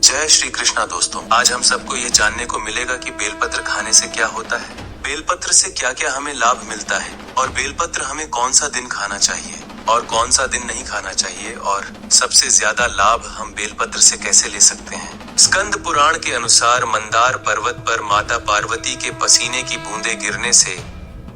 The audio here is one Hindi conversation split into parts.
जय श्री कृष्णा दोस्तों, आज हम सबको ये जानने को मिलेगा कि बेलपत्र खाने से क्या होता है, बेलपत्र से क्या क्या हमें लाभ मिलता है और बेलपत्र हमें कौन सा दिन खाना चाहिए और कौन सा दिन नहीं खाना चाहिए और सबसे ज्यादा लाभ हम बेलपत्र से कैसे ले सकते हैं। स्कंद पुराण के अनुसार मंदार पर्वत पर माता पार्वती के पसीने की बूंदें गिरने से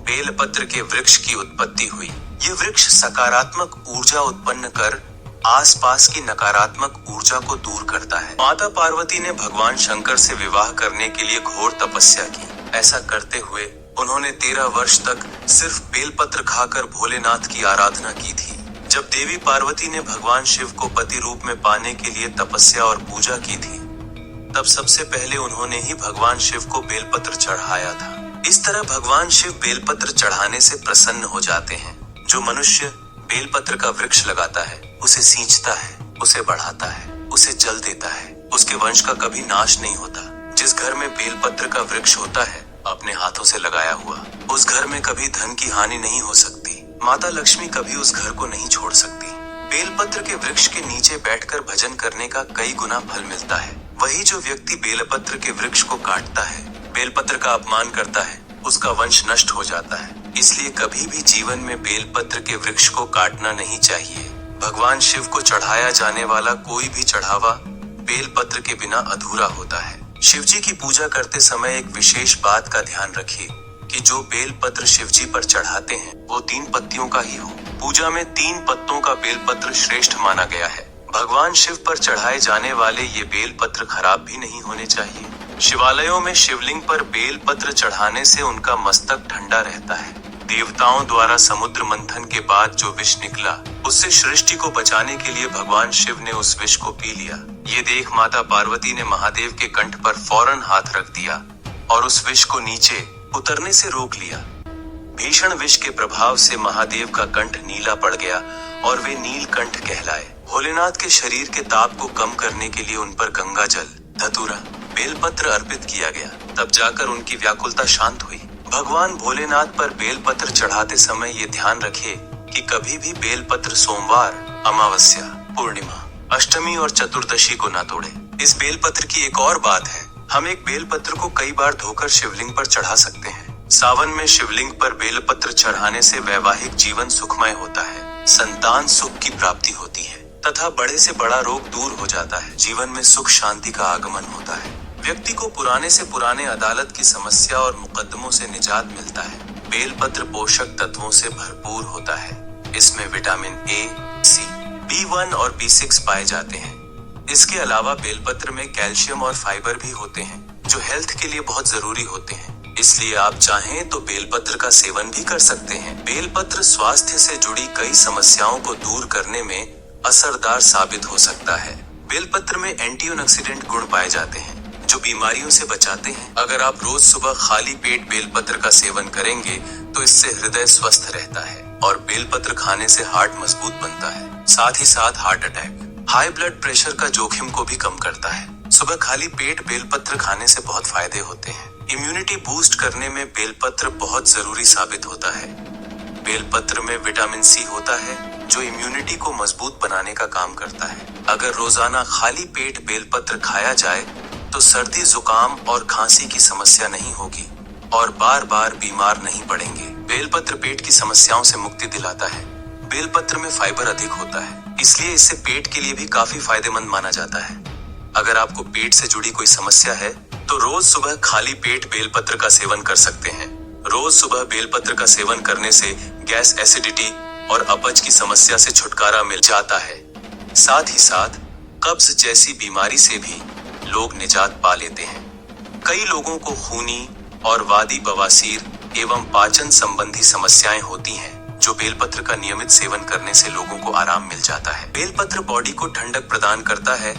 बेलपत्र के वृक्ष की उत्पत्ति हुई। ये वृक्ष सकारात्मक ऊर्जा उत्पन्न कर आसपास की नकारात्मक ऊर्जा को दूर करता है। माता पार्वती ने भगवान शंकर से विवाह करने के लिए घोर तपस्या की। ऐसा करते हुए उन्होंने 13 वर्ष तक सिर्फ बेलपत्र खाकर भोलेनाथ की आराधना की थी। जब देवी पार्वती ने भगवान शिव को पति रूप में पाने के लिए तपस्या और पूजा की थी, तब सबसे पहले उन्होंने ही भगवान शिव को बेलपत्र चढ़ाया था। इस तरह भगवान शिव बेलपत्र चढ़ाने से प्रसन्न हो जाते हैं। जो मनुष्य बेलपत्र का वृक्ष लगाता है, उसे सींचता है, उसे बढ़ाता है, उसे जल देता है, उसके वंश का कभी नाश नहीं होता। जिस घर में बेलपत्र का वृक्ष होता है, अपने हाथों से लगाया हुआ, उस घर में कभी धन की हानि नहीं हो सकती। माता लक्ष्मी कभी उस घर को नहीं छोड़ सकती। बेलपत्र के वृक्ष के नीचे बैठकर भजन करने का कई गुना फल मिलता है। वही जो व्यक्ति बेलपत्र के वृक्ष को काटता है, बेलपत्र का अपमान करता है, उसका वंश नष्ट हो जाता है। इसलिए कभी भी जीवन में बेलपत्र के वृक्ष को काटना नहीं चाहिए। भगवान शिव को चढ़ाया जाने वाला कोई भी चढ़ावा बेलपत्र के बिना अधूरा होता है। शिव जी की पूजा करते समय एक विशेष बात का ध्यान रखिए कि जो बेलपत्र शिव जी पर चढ़ाते हैं वो 3 पत्तियों का ही हो। पूजा में 3 पत्तों का बेलपत्र श्रेष्ठ माना गया है। भगवान शिव पर चढ़ाए जाने वाले ये बेलपत्र खराब भी नहीं होने चाहिए। शिवालयों में शिवलिंग पर बेलपत्र चढ़ाने से उनका मस्तक ठंडा रहता है। देवताओं द्वारा समुद्र मंथन के बाद जो विष निकला, उससे सृष्टि को बचाने के लिए भगवान शिव ने उस विष को पी लिया। ये देख माता पार्वती ने महादेव के कंठ पर फौरन हाथ रख दिया और उस विष को नीचे उतरने से रोक लिया। भीषण विष के प्रभाव से महादेव का कंठ नीला पड़ गया और वे नीलकंठ कहलाए। भोलेनाथ के शरीर के ताप को कम करने के लिए उन पर गंगा जल, धतूरा, बेलपत्र अर्पित किया गया। तब जाकर उनकी व्याकुलता शांत हुई। भगवान भोलेनाथ पर बेलपत्र चढ़ाते समय ये ध्यान रखिए कि कभी भी बेलपत्र सोमवार, अमावस्या, पूर्णिमा, अष्टमी और चतुर्दशी को ना तोड़े। इस बेलपत्र की एक और बात है, हम एक बेलपत्र को कई बार धोकर शिवलिंग पर चढ़ा सकते हैं। सावन में शिवलिंग पर बेलपत्र चढ़ाने से वैवाहिक जीवन सुखमय होता है, संतान सुख की प्राप्ति होती है तथा बड़े से बड़ा रोग दूर हो जाता है। जीवन में सुख शांति का आगमन होता है। व्यक्ति को पुराने से पुराने अदालत की समस्या और मुकदमों से निजात मिलता है। बेलपत्र पोषक तत्वों से भरपूर होता है। इसमें विटामिन ए, सी, B1 और B6 पाए जाते हैं। इसके अलावा बेलपत्र में कैल्शियम और फाइबर भी होते हैं, जो हेल्थ के लिए बहुत जरूरी होते हैं। इसलिए आप चाहें तो बेलपत्र का सेवन भी कर सकते हैं। बेलपत्र स्वास्थ्य से जुड़ी कई समस्याओं को दूर करने में असरदार साबित हो सकता है। बेलपत्र में एंटीऑक्सीडेंट गुण पाए जाते हैं, जो बीमारियों से बचाते हैं। अगर आप रोज सुबह खाली पेट बेलपत्र का सेवन करेंगे तो इससे हृदय स्वस्थ रहता है और बेलपत्र खाने से हार्ट मजबूत बनता है। साथ ही साथ heart attack, high blood pressure का जोखिम को भी कम करता है। सुबह खाली पेट बेलपत्र खाने से बहुत फायदे होते हैं। इम्यूनिटी बूस्ट करने में बेलपत्र बहुत जरूरी साबित होता है। बेलपत्र में विटामिन सी होता है, जो इम्यूनिटी को मजबूत बनाने का काम करता है। अगर रोजाना खाली पेट बेलपत्र खाया जाए तो सर्दी, जुकाम और खांसी की समस्या नहीं होगी और बार बार बीमार नहीं पड़ेंगे। बेलपत्र पेट की समस्याओं से मुक्ति दिलाता है। बेलपत्र में फाइबर अधिक होता है, इसलिए इससे पेट के लिए भी काफी फायदेमंद माना जाता है। अगर आपको पेट से जुड़ी कोई समस्या है तो रोज सुबह खाली पेट बेलपत्र का सेवन कर सकते हैं। रोज सुबह बेलपत्र का सेवन करने से गैस, एसिडिटी और अपच की समस्या से छुटकारा मिल जाता है। साथ ही साथ कब्ज जैसी बीमारी से भी लोग निजात पा लेते हैं। कई लोगों को खूनी और वादी बवासीर एवं पाचन संबंधी समस्याएं होती हैं, जो बेलपत्र का नियमित सेवन करने से लोगों को आराम मिल जाता है। बेलपत्र बॉडी को ठंडक प्रदान करता है।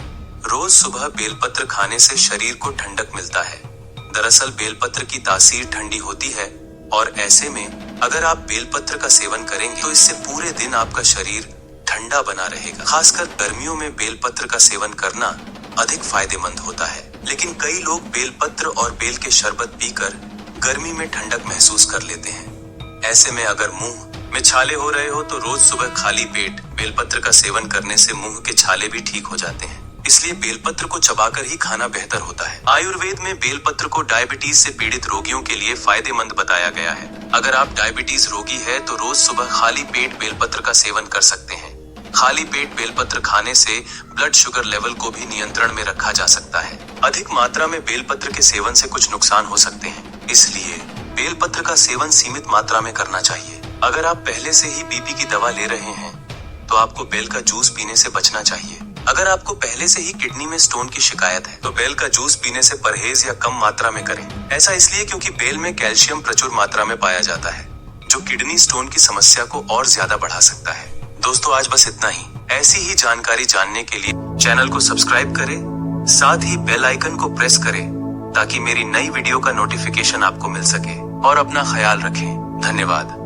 रोज सुबह बेलपत्र खाने से शरीर को ठंडक मिलता है। दरअसल बेलपत्र की तासीर ठंडी होती है और ऐसे में अगर आप बेलपत्र का सेवन करेंगे तो इससे पूरे दिन आपका शरीर ठंडा बना रहेगा। खासकर गर्मियों में बेलपत्र का सेवन करना अधिक फायदेमंद होता है। लेकिन कई लोग बेलपत्र और बेल के शरबत पीकर गर्मी में ठंडक महसूस कर लेते हैं। ऐसे में अगर मुंह में छाले हो रहे हो तो रोज सुबह खाली पेट बेलपत्र का सेवन करने से मुंह के छाले भी ठीक हो जाते हैं। इसलिए बेलपत्र को चबाकर ही खाना बेहतर होता है। आयुर्वेद में बेलपत्र को डायबिटीज से पीड़ित रोगियों के लिए फायदेमंद बताया गया है। अगर आप डायबिटीज रोगी है तो रोज सुबह खाली पेट बेलपत्र का सेवन कर सकते हैं। खाली पेट बेलपत्र खाने से ब्लड शुगर लेवल को भी नियंत्रण में रखा जा सकता है। अधिक मात्रा में बेलपत्र के सेवन से कुछ नुकसान हो सकते हैं, इसलिए बेलपत्र का सेवन सीमित मात्रा में करना चाहिए। अगर आप पहले से ही बीपी की दवा ले रहे हैं तो आपको बेल का जूस पीने से बचना चाहिए। अगर आपको पहले से ही किडनी में स्टोन की शिकायत है तो बेल का जूस पीने से परहेज या कम मात्रा में करें। ऐसा इसलिए क्योंकि बेल में कैल्शियम प्रचुर मात्रा में पाया जाता है, जो किडनी स्टोन की समस्या को और ज्यादा बढ़ा सकता है। दोस्तों, आज बस इतना ही। ऐसी ही जानकारी जानने के लिए चैनल को सब्सक्राइब करें, साथ ही बेल आइकन को प्रेस करें ताकि मेरी नई वीडियो का नोटिफिकेशन आपको मिल सके। और अपना ख्याल रखें। धन्यवाद।